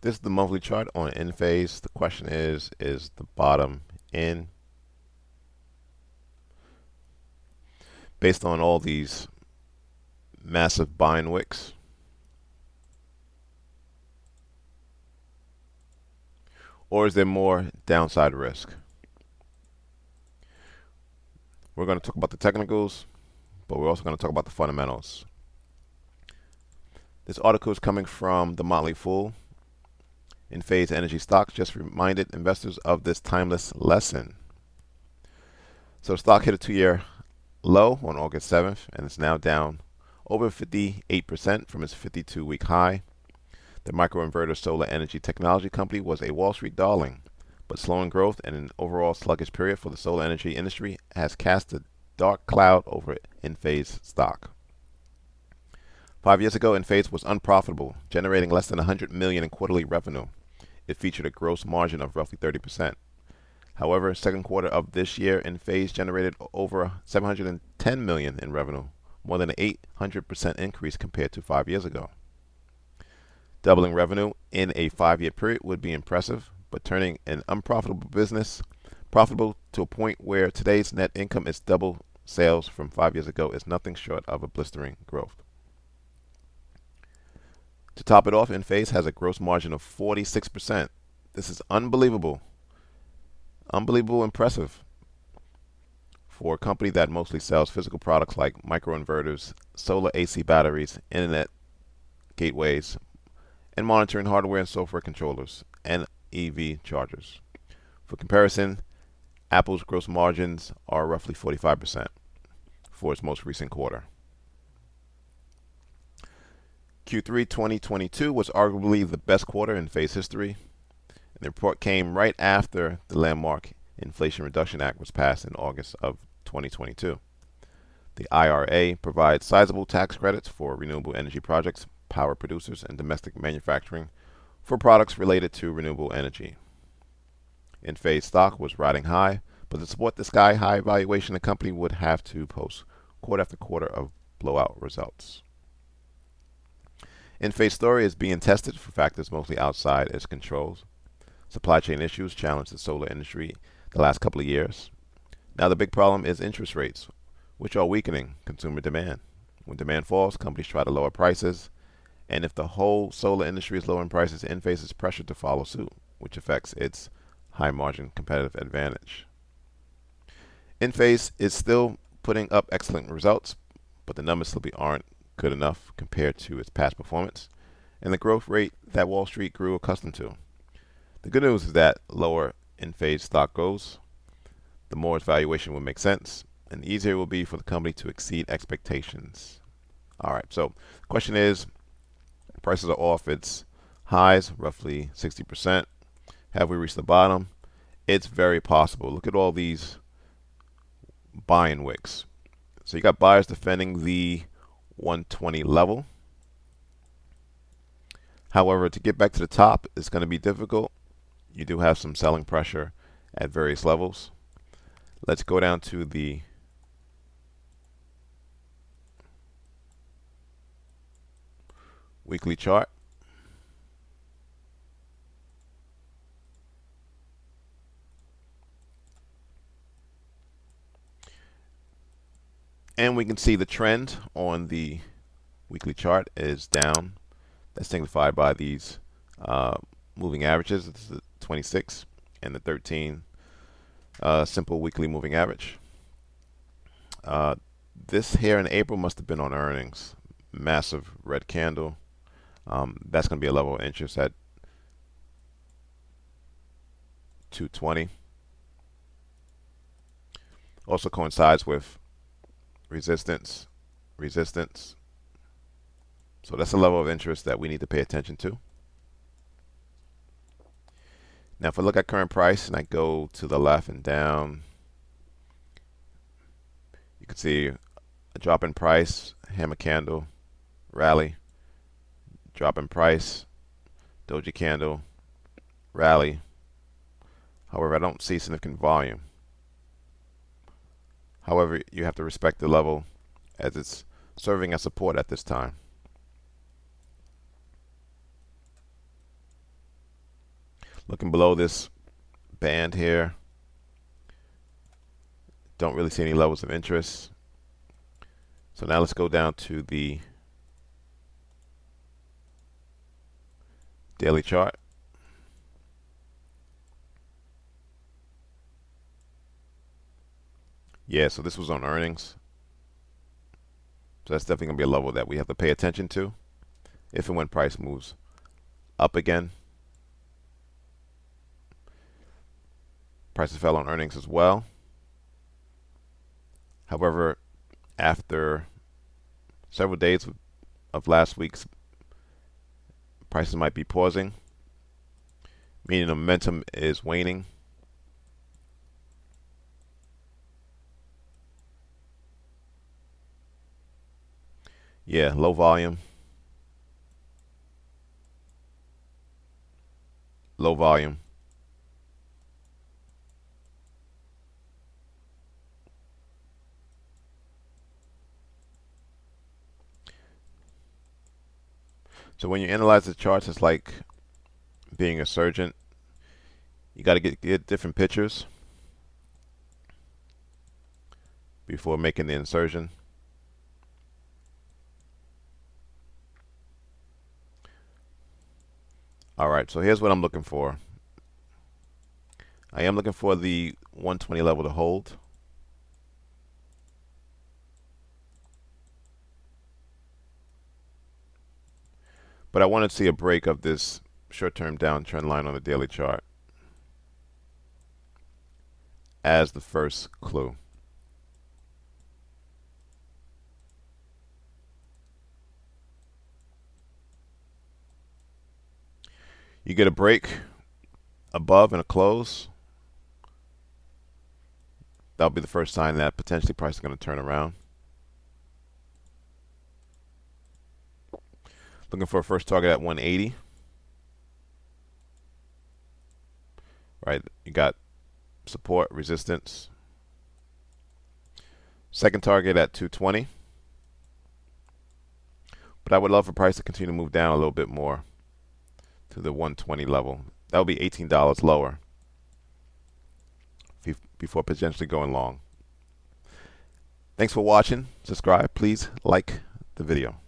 This is the monthly chart on Enphase. The question is the bottom in? Based on all these massive buying wicks, or is there more downside risk? We're going to talk about the technicals, but we're also going to talk about the fundamentals. This article is coming from the Motley Fool. Enphase Energy stocks just reminded investors of this timeless lesson. So stock hit a 2-year low on August 7th, and it's now down over 58% from its 52-week high. The microinverter solar energy technology company was a Wall Street darling, but slowing growth and an overall sluggish period for the solar energy industry has cast a dark cloud over Enphase stock. 5 years ago, Enphase was unprofitable, generating less than $100 million in quarterly revenue. It featured a gross margin of roughly 30%. However, second quarter of this year, Enphase generated over $710 million in revenue, more than an 800% increase compared to 5 years ago. Doubling revenue in a 5-year period would be impressive, but turning an unprofitable business profitable to a point where today's net income is double sales from 5 years ago is nothing short of a blistering growth. To top it off, Enphase has a gross margin of 46%. This is unbelievable. Unbelievable impressive for a company that mostly sells physical products like microinverters, solar AC batteries, internet gateways, and monitoring hardware and software controllers, and EV chargers. For comparison, Apple's gross margins are roughly 45% for its most recent quarter. Q3 2022 was arguably the best quarter in Enphase history. And the report came right after the landmark Inflation Reduction Act was passed in August of 2022. The IRA provides sizable tax credits for renewable energy projects, power producers, and domestic manufacturing for products related to renewable energy. Enphase stock was riding high, but to support the sky-high valuation, the company would have to post quarter after quarter of blowout results. Enphase story is being tested for factors mostly outside its controls. Supply chain issues challenged the solar industry the last couple of years. Now the big problem is interest rates, which are weakening consumer demand. When demand falls, companies try to lower prices, and if the whole solar industry is lowering prices, Enphase is pressured to follow suit, which affects its high-margin competitive advantage. Enphase is still putting up excellent results, but the numbers simply aren't good enough compared to its past performance and the growth rate that Wall Street grew accustomed to. The good news is that lower Enphase stock goes, the more its valuation will make sense, and the easier it will be for the company to exceed expectations. All right, so the question is, prices are off its highs, roughly 60%. Have we reached the bottom? It's very possible. Look at all these buying wicks. So you got buyers defending the 120 level. However, to get back to the top is going to be difficult. You do have some selling pressure at various levels. Let's go down to the weekly chart. And we can see the trend on the weekly chart is down. That's signified by these moving averages. It's the 26 and the 13 simple weekly moving average. This here in April must have been on earnings. Massive red candle. That's going to be a level of interest at 220. Also coincides with resistance. So that's a level of interest that we need to pay attention to. Now if I look at current price and I go to the left and down, you can see a drop in price, hammer candle, rally, drop in price, doji candle, rally. However, I don't see significant volume. However, you have to respect the level as it's serving as support at this time. Looking below this band here, don't really see any levels of interest. So now let's go down to the daily chart. Yeah, so this was on earnings. So that's definitely going to be a level that we have to pay attention to if and when price moves up again. Prices fell on earnings as well. However, after several days of last week's, prices might be pausing, meaning the momentum is waning. Yeah, low volume. Low volume. So when you analyze the charts, it's like being a surgeon. You got to get different pictures before making the insertion. All right, so here's what I'm looking for. I am looking for the 120 level to hold. But I want to see a break of this short-term downtrend line on the daily chart as the first clue. You get a break above and a close. That'll be the first sign that potentially price is going to turn around. Looking for a first target at 180. Right, you got support, resistance. Second target at 220. But I would love for price to continue to move down a little bit more to the 120 level. That would be $18 lower before potentially going long. Thanks for watching. Subscribe. Please like the video.